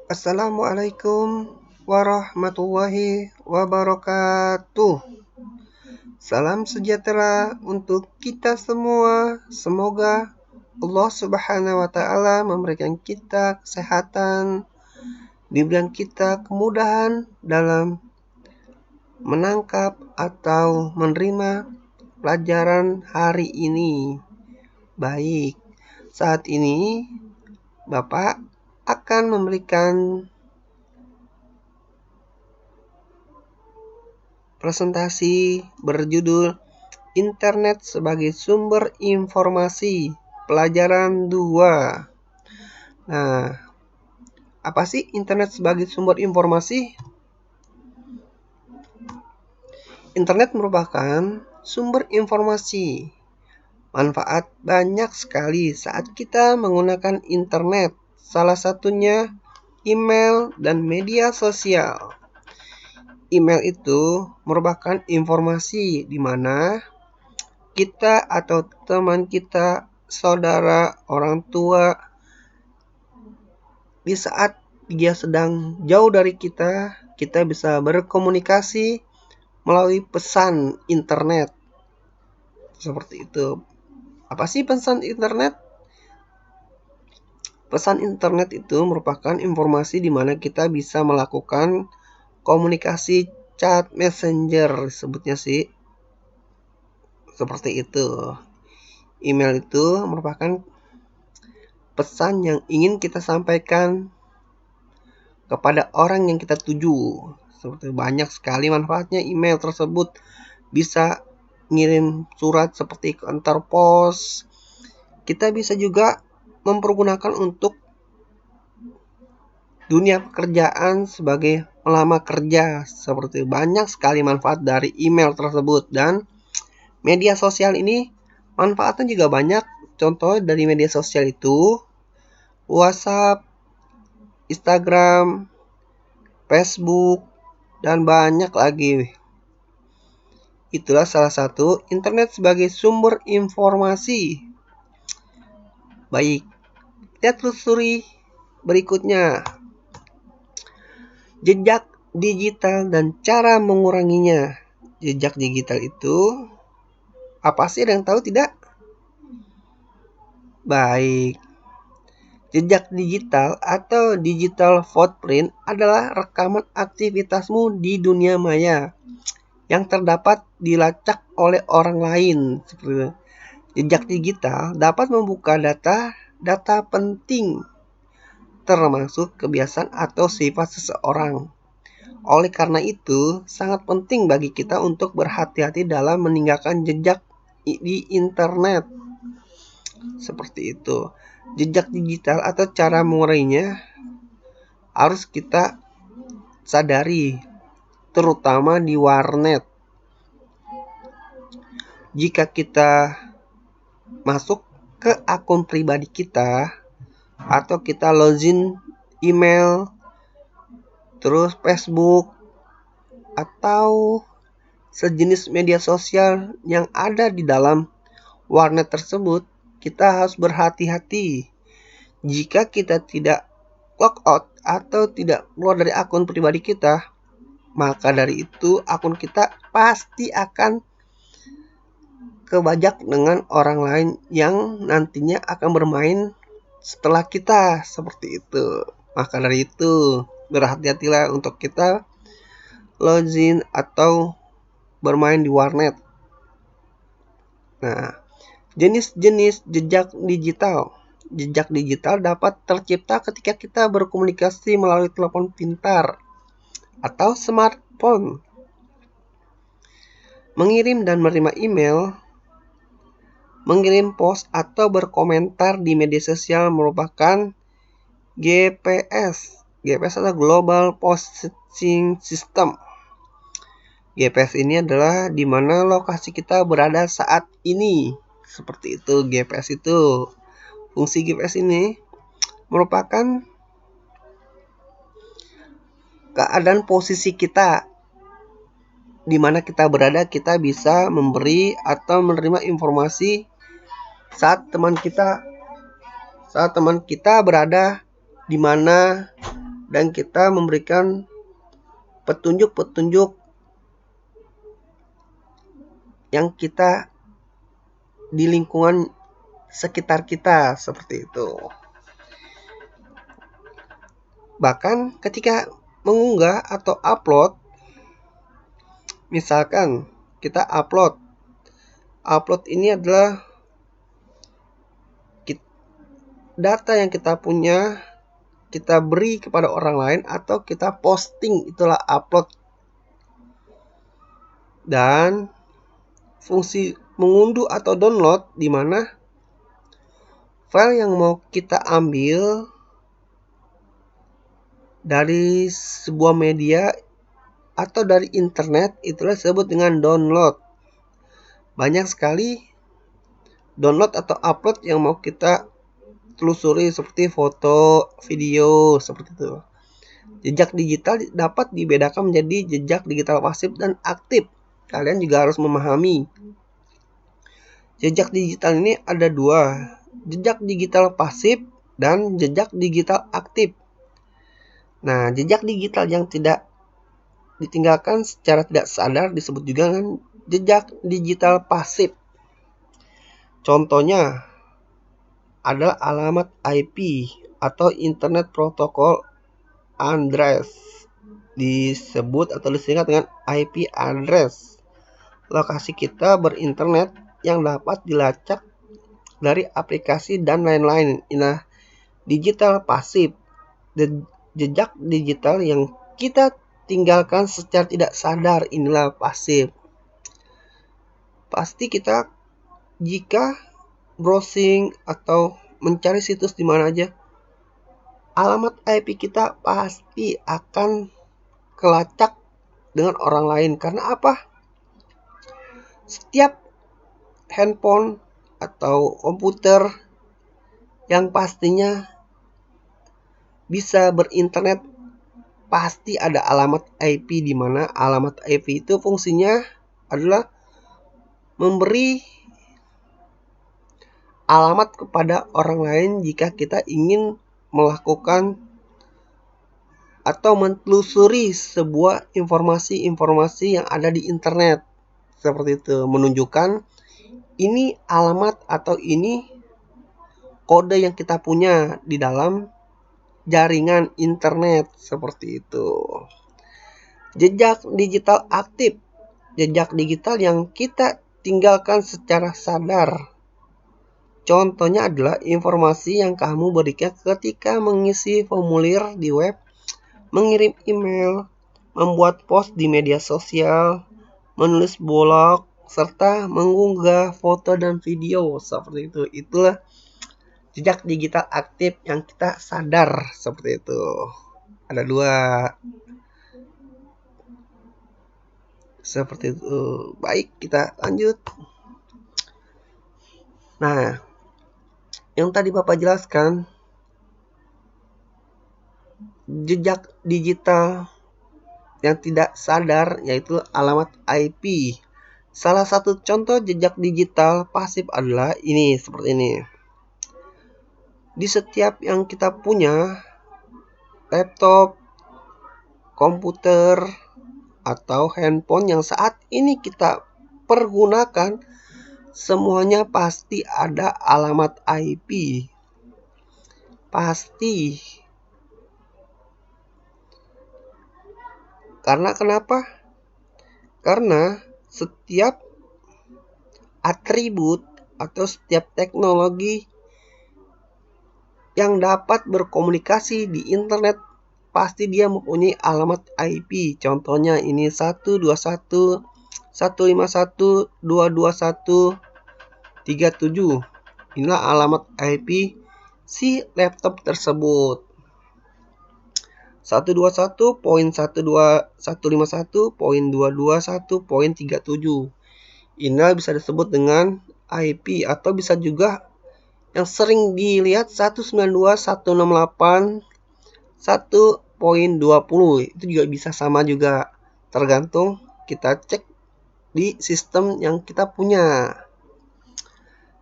Assalamualaikum warahmatullahi wabarakatuh. Salam sejahtera untuk kita semua. Semoga Allah Subhanahu wa Ta'ala memberikan kita kesehatan, diberikan kita kemudahan dalam menangkap atau menerima pelajaran hari ini. Baik, saat ini Bapak akan memberikan presentasi berjudul Internet sebagai sumber informasi, pelajaran 2. Nah, apa sih internet sebagai sumber informasi? Internet merupakan sumber informasi. Manfaat banyak sekali saat kita menggunakan internet. Salah satunya email dan media sosial. Email itu merupakan informasi di mana kita atau teman kita, saudara, orang tua, di saat dia sedang jauh dari kita bisa berkomunikasi melalui pesan internet. Seperti itu. Apa sih pesan internet? Pesan internet itu merupakan informasi di mana kita bisa melakukan komunikasi chat messenger, sebutnya sih seperti itu. Email itu merupakan pesan yang ingin kita sampaikan kepada orang yang kita tuju. Seperti banyak sekali manfaatnya email tersebut. Bisa ngirim surat seperti ke antar pos. Kita bisa juga mempergunakan untuk dunia pekerjaan sebagai melamar kerja. Seperti banyak sekali manfaat dari email tersebut. Dan media sosial ini manfaatnya juga banyak. Contoh dari media sosial itu WhatsApp, Instagram, Facebook, dan banyak lagi. Itulah salah satu internet sebagai sumber informasi. Baik, kita telusuri berikutnya. Jejak digital dan cara menguranginya. Jejak digital itu apa sih, ada yang tahu tidak? Baik. Jejak digital atau digital footprint adalah rekaman aktivitasmu di dunia maya yang terdapat dilacak oleh orang lain. Jejak digital dapat membuka data penting, termasuk kebiasaan atau sifat seseorang. Oleh karena itu, sangat penting bagi kita untuk berhati-hati dalam meninggalkan jejak di internet. Seperti itu. Jejak digital atau cara menguranginya harus kita sadari, terutama di warnet. Jika kita masuk ke akun pribadi kita atau kita login email, terus Facebook atau sejenis media sosial yang ada di dalam warnet tersebut, kita harus berhati-hati. Jika kita tidak log out atau tidak keluar dari akun pribadi kita, maka dari itu akun kita pasti akan kebajak dengan orang lain yang nantinya akan bermain setelah kita, seperti itu. Maka dari itu berhati-hatilah untuk kita login atau bermain di warnet. Nah, jenis-jenis jejak digital. Jejak digital dapat tercipta ketika kita berkomunikasi melalui telepon pintar atau smartphone, mengirim dan menerima email, mengirim post atau berkomentar di media sosial merupakan GPS. GPS adalah Global Positioning System. GPS ini adalah di mana lokasi kita berada saat ini. Seperti itu GPS itu. Fungsi GPS ini merupakan keadaan posisi kita, di mana kita berada. Kita bisa memberi atau menerima informasi saat teman kita berada di mana dan kita memberikan petunjuk-petunjuk yang kita di lingkungan sekitar kita, seperti itu. Bahkan ketika mengunggah atau upload, misalkan kita upload ini adalah data yang kita punya, kita beri kepada orang lain atau kita posting, itulah upload. Dan fungsi mengunduh atau download, di mana file yang mau kita ambil dari sebuah media atau dari internet, itulah disebut dengan download. Banyak sekali download atau upload yang mau kita telusuri, seperti foto, video, seperti itu. Jejak digital dapat dibedakan menjadi jejak digital pasif dan aktif. Kalian juga harus memahami. Jejak digital ini ada dua, jejak digital pasif dan jejak digital aktif. Nah, jejak digital yang tidak ditinggalkan secara tidak sadar disebut juga dengan jejak digital pasif. Contohnya adalah alamat IP atau Internet Protocol Address, disebut atau disingkat dengan IP address. Lokasi kita berinternet yang dapat dilacak dari aplikasi dan lain-lain. Nah, digital pasif, jejak digital yang kita tinggalkan secara tidak sadar, inilah pasif. Pasti kita jika browsing atau mencari situs di mana aja, alamat IP kita pasti akan kelacak dengan orang lain. Karena apa? Setiap handphone atau komputer yang pastinya bisa berinternet pasti ada alamat IP, di mana alamat IP itu fungsinya adalah memberi alamat kepada orang lain jika kita ingin melakukan atau menelusuri sebuah informasi-informasi yang ada di internet. Seperti itu, menunjukkan ini alamat atau ini kode yang kita punya di dalam jaringan internet, seperti itu. Jejak digital aktif, jejak digital yang kita tinggalkan secara sadar. Contohnya adalah informasi yang kamu berikan ketika mengisi formulir di web, mengirim email, membuat post di media sosial, menulis blog, serta mengunggah foto dan video, seperti itu. Itulah jejak digital aktif yang kita sadar, seperti itu. Ada dua, seperti itu. Baik, kita lanjut. Nah, yang tadi Bapak jelaskan, jejak digital yang tidak sadar yaitu alamat IP. Salah satu contoh jejak digital pasif adalah ini, seperti ini. Di setiap yang kita punya, laptop, komputer, atau handphone yang saat ini kita pergunakan, semuanya pasti ada alamat IP. Pasti. Karena kenapa? Karena setiap atribut atau setiap teknologi yang dapat berkomunikasi di internet pasti dia mempunyai alamat IP. Contohnya ini 121.151.221.37. Inilah alamat IP si laptop tersebut. 121.151.221.37. Inilah bisa disebut dengan IP, atau bisa juga yang sering dilihat 192.168.1.20. Itu juga bisa sama juga, tergantung kita cek di sistem yang kita punya.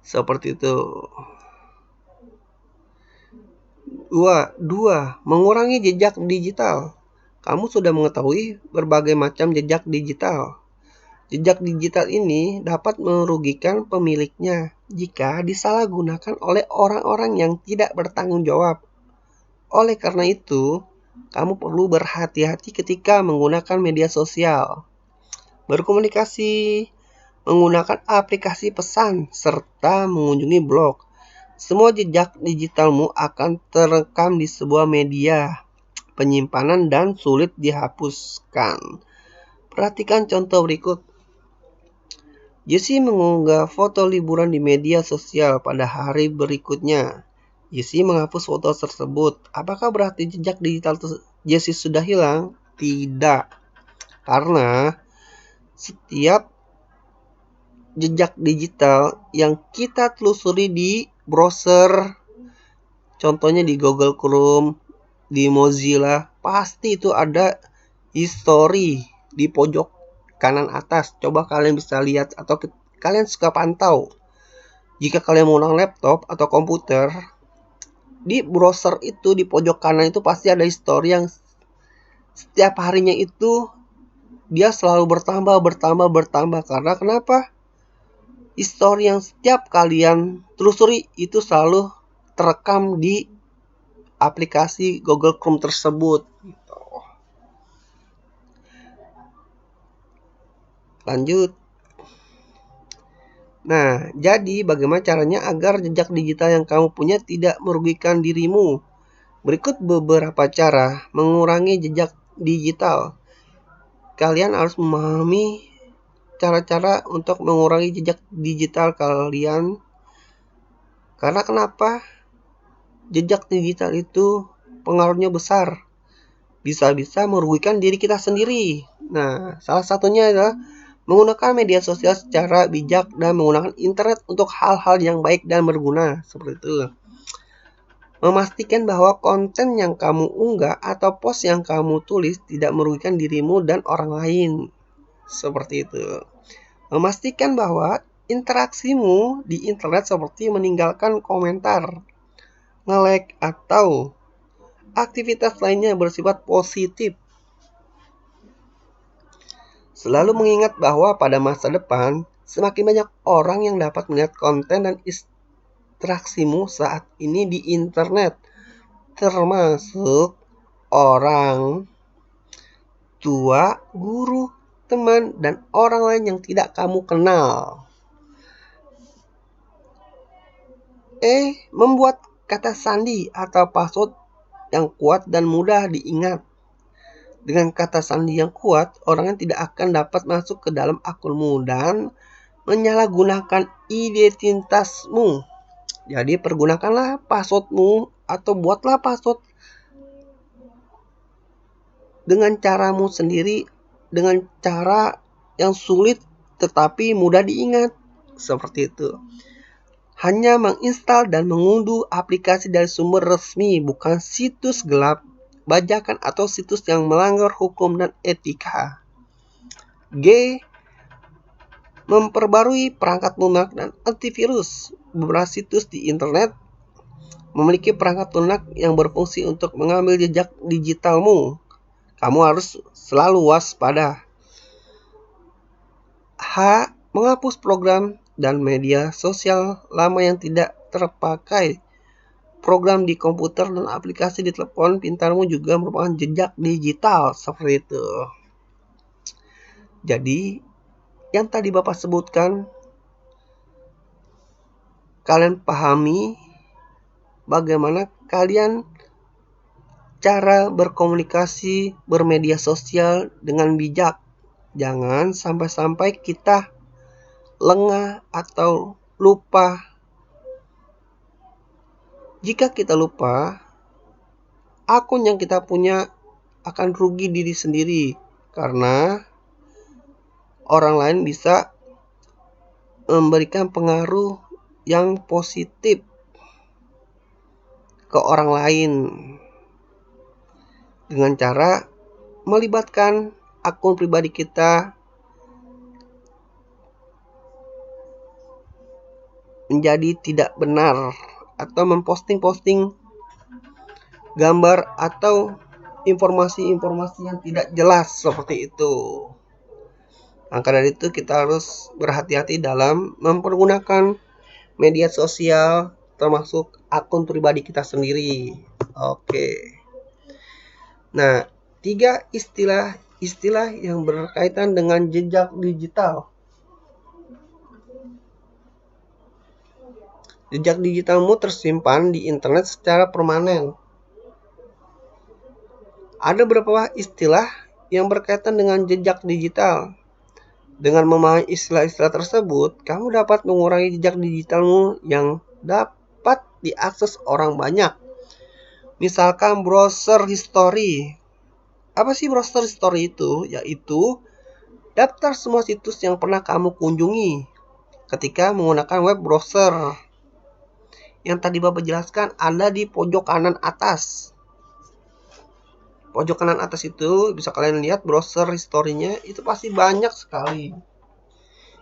Seperti itu. Dua, mengurangi jejak digital. Kamu sudah mengetahui berbagai macam jejak digital. Jejak digital ini dapat merugikan pemiliknya jika disalahgunakan oleh orang-orang yang tidak bertanggung jawab. Oleh karena itu, kamu perlu berhati-hati ketika menggunakan media sosial, berkomunikasi, menggunakan aplikasi pesan, serta mengunjungi blog. Semua jejak digitalmu akan terekam di sebuah media penyimpanan dan sulit dihapuskan. Perhatikan contoh berikut. Jesse mengunggah foto liburan di media sosial pada hari berikutnya. Jesse menghapus foto tersebut. Apakah berarti jejak digital Jesse sudah hilang? Tidak. Karena setiap jejak digital yang kita telusuri di browser, contohnya di Google Chrome, di Mozilla, pasti itu ada history di pojok kanan atas. Coba kalian bisa lihat atau kalian suka pantau. Jika kalian menggunakan laptop atau komputer, di browser itu di pojok kanan itu pasti ada history yang setiap harinya itu dia selalu bertambah. Karena kenapa? History yang setiap kalian telusuri itu selalu terekam di aplikasi Google Chrome tersebut. Lanjut. Nah, jadi bagaimana caranya agar jejak digital yang kamu punya tidak merugikan dirimu? Berikut beberapa cara mengurangi jejak digital. Kalian harus memahami cara-cara untuk mengurangi jejak digital kalian. Karena kenapa? Jejak digital itu pengaruhnya besar. Bisa-bisa merugikan diri kita sendiri. Nah, salah satunya adalah menggunakan media sosial secara bijak dan menggunakan internet untuk hal-hal yang baik dan berguna. Seperti itu. Memastikan bahwa konten yang kamu unggah atau post yang kamu tulis tidak merugikan dirimu dan orang lain. Seperti itu. Memastikan bahwa interaksimu di internet seperti meninggalkan komentar, nge-like, atau aktivitas lainnya bersifat positif. Selalu mengingat bahwa pada masa depan, semakin banyak orang yang dapat melihat konten dan interaksimu saat ini di internet, termasuk orang tua, guru, teman, dan orang lain yang tidak kamu kenal. Membuat kata sandi atau password yang kuat dan mudah diingat. Dengan kata sandi yang kuat, orang yang tidak akan dapat masuk ke dalam akunmu dan menyalahgunakan identitasmu. Jadi pergunakanlah passwordmu atau buatlah password dengan caramu sendiri, dengan cara yang sulit tetapi mudah diingat. Seperti itu. Hanya menginstal dan mengunduh aplikasi dari sumber resmi, bukan situs gelap, bajakan atau situs yang melanggar hukum dan etika. G. Memperbarui perangkat lunak dan antivirus. Beberapa situs di internet memiliki perangkat lunak yang berfungsi untuk mengambil jejak digitalmu. Kamu harus selalu waspada. H. Menghapus program dan media sosial lama yang tidak terpakai. Program di komputer dan aplikasi di telepon pintarmu juga merupakan jejak digital. Seperti itu. Jadi, yang tadi Bapak sebutkan, kalian pahami bagaimana kalian cara berkomunikasi, bermedia sosial dengan bijak. Jangan sampai-sampai kita lengah atau lupa. Jika kita lupa, akun yang kita punya akan rugi diri sendiri. Karena orang lain bisa memberikan pengaruh yang positif ke orang lain dengan cara melibatkan akun pribadi kita menjadi tidak benar atau memposting-posting gambar atau informasi-informasi yang tidak jelas seperti itu. Maka dari itu kita harus berhati-hati dalam mempergunakan media sosial termasuk akun pribadi kita sendiri. Oke. Nah, 3 istilah yang berkaitan dengan jejak digital. Jejak digitalmu tersimpan di internet secara permanen. Ada beberapa istilah yang berkaitan dengan jejak digital. Dengan memahami istilah-istilah tersebut, kamu dapat mengurangi jejak digitalmu yang dapat diakses orang banyak. Misalkan browser history. Apa sih browser history itu? Yaitu daftar semua situs yang pernah kamu kunjungi ketika menggunakan web browser. Yang tadi Bapak jelaskan ada di pojok kanan atas. Pojok kanan atas itu bisa kalian lihat browser history-nya, itu pasti banyak sekali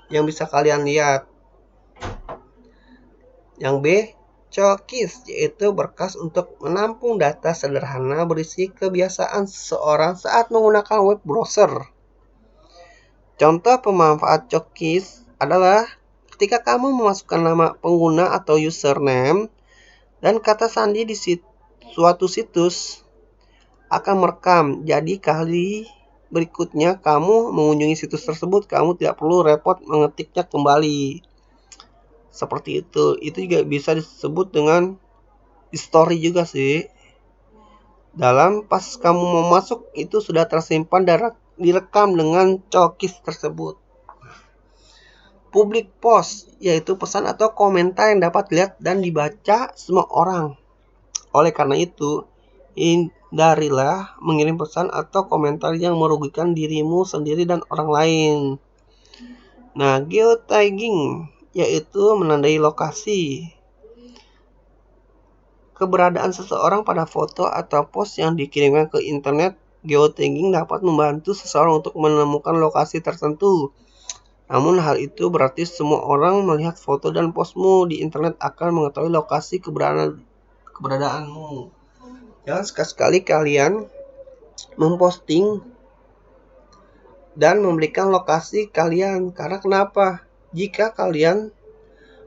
yang bisa kalian lihat. Yang B, Cookies, yaitu berkas untuk menampung data sederhana berisi kebiasaan seseorang saat menggunakan web browser. Contoh pemanfaat cookies adalah ketika kamu memasukkan nama pengguna atau username dan kata sandi di suatu situs akan merekam. Jadi kali berikutnya kamu mengunjungi situs tersebut, kamu tidak perlu repot mengetiknya kembali. Seperti itu. Itu juga bisa disebut dengan history juga sih. Dalam pas kamu mau masuk itu sudah tersimpan dan direkam dengan cookies tersebut. Public post, yaitu pesan atau komentar yang dapat dilihat dan dibaca semua orang. Oleh karena itu, hindarilah mengirim pesan atau komentar yang merugikan dirimu sendiri dan orang lain. Nah, geotagging yaitu menandai lokasi keberadaan seseorang pada foto atau post yang dikirimkan ke internet. Geotagging dapat membantu seseorang untuk menemukan lokasi tertentu. Namun hal itu berarti semua orang melihat foto dan postmu di internet akan mengetahui lokasi keberadaanmu. Jangan sekali-sekali kalian memposting dan memberikan lokasi kalian. Karena kenapa? Jika kalian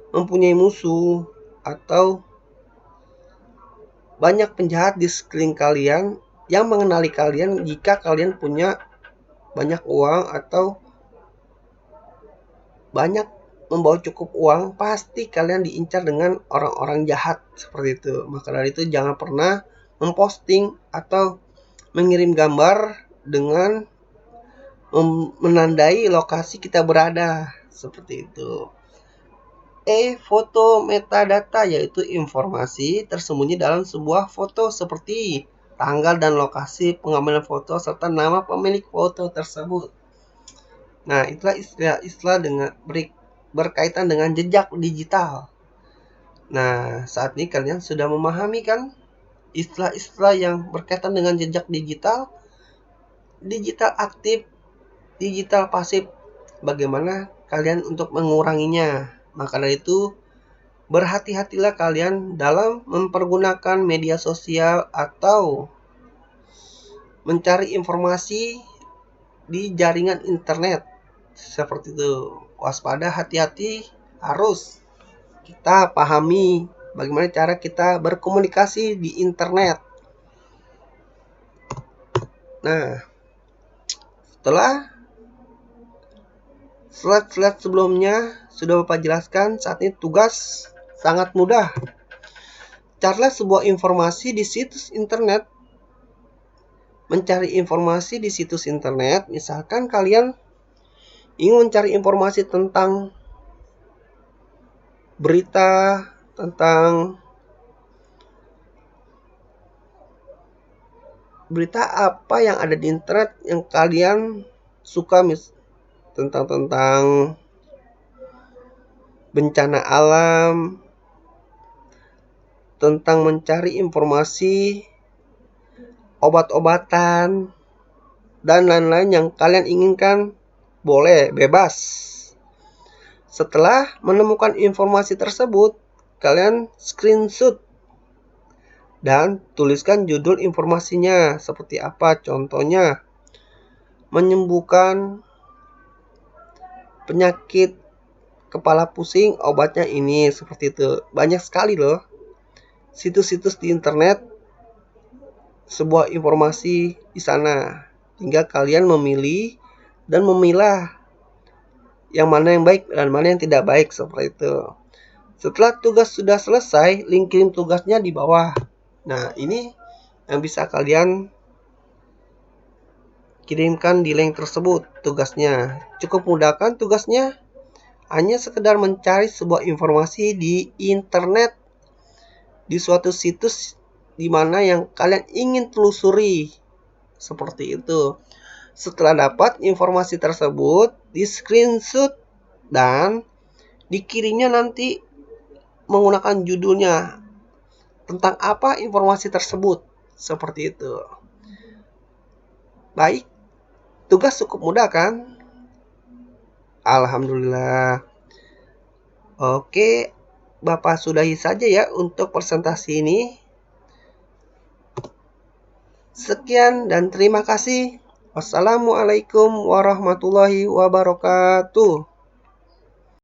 mempunyai musuh atau banyak penjahat di sekeliling kalian yang mengenali kalian, jika kalian punya banyak uang atau banyak membawa cukup uang, pasti kalian diincar dengan orang-orang jahat seperti itu. Maka dari itu jangan pernah memposting atau mengirim gambar dengan menandai lokasi kita berada seperti itu. Foto metadata, yaitu informasi tersembunyi dalam sebuah foto seperti tanggal dan lokasi pengambilan foto serta nama pemilik foto tersebut. Nah, itulah istilah-istilah dengan berkaitan dengan jejak digital. Nah, saat ini kalian sudah memahami kan istilah-istilah yang berkaitan dengan jejak digital, digital aktif, digital pasif, bagaimana kalian untuk menguranginya. Maka dari itu, berhati-hatilah kalian dalam mempergunakan media sosial atau mencari informasi di jaringan internet. Seperti itu. Waspada, hati-hati, harus kita pahami bagaimana cara kita berkomunikasi di internet. Nah, setelah slide-slide sebelumnya sudah Bapak jelaskan, saat ini tugas sangat mudah. Carilah sebuah informasi di situs internet. Mencari informasi di situs internet, misalkan kalian ingin mencari informasi tentang berita, tentang berita apa yang ada di internet yang kalian suka, tentang bencana alam, tentang mencari informasi obat-obatan dan lain-lain yang kalian inginkan, boleh, bebas. Setelah menemukan informasi tersebut, kalian screenshot dan tuliskan judul informasinya seperti apa. Contohnya, menyembuhkan penyakit kepala pusing, obatnya ini, seperti itu. Banyak sekali loh situs-situs di internet, sebuah informasi di sana. Tinggal kalian memilih dan memilah yang mana yang baik dan mana yang tidak baik, seperti itu. Setelah tugas sudah selesai, link kirim tugasnya di bawah. Nah, ini yang bisa kalian kirimkan di link tersebut tugasnya. Cukup mudahkan tugasnya, hanya sekedar mencari sebuah informasi di internet, di suatu situs di mana yang kalian ingin telusuri, seperti itu. Setelah dapat informasi tersebut, di screenshot dan dikirimnya nanti menggunakan judulnya, tentang apa informasi tersebut, seperti itu. Baik, tugas cukup mudah kan? Alhamdulillah. Oke, Bapak sudahi saja ya untuk presentasi ini. Sekian dan terima kasih. Wassalamualaikum warahmatullahi wabarakatuh.